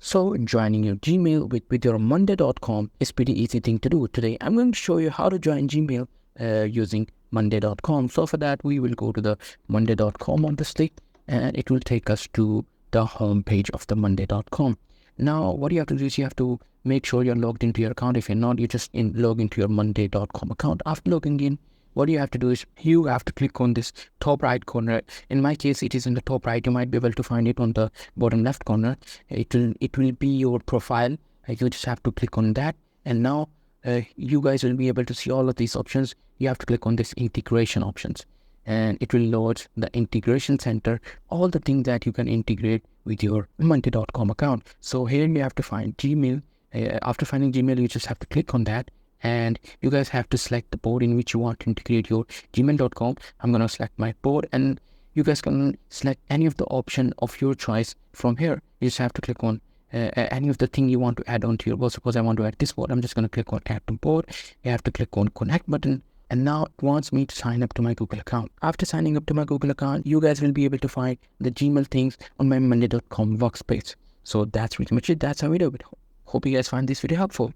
So joining your Gmail with your monday.com is pretty easy thing to do. Today I'm going to show you how to join Gmail using monday.com. So for that we will go to the monday.com obviously, and it will take us to the home page of the monday.com. Now what you have to do is you have to make sure you're logged into your account. If you're not, you just log into your monday.com account. After logging in, what you have to do is you have to click on this top right corner. In my case, it is in the top right. You might be able to find it on the bottom left corner. It will be your profile. You just have to click on that, and now you guys will be able to see all of these options. You have to click on this integration options, and it will load the integration center, all the things that you can integrate with your monday.com account. So here you have to find Gmail. After finding Gmail, you just have to click on that, and you guys have to select the port in which you want to integrate your gmail.com. I'm going to select my port, and you guys can select any of the option of your choice from here. You just have to click on any of the thing you want to add on to your port. Suppose I want to add this port. I'm just going to click on add to port. You have to click on connect button, and now it wants me to sign up to my Google account. After signing up to my Google account, you guys will be able to find the Gmail things on my monday.com workspace. So that's pretty much it. That's how we do it. Hope you guys find this video helpful.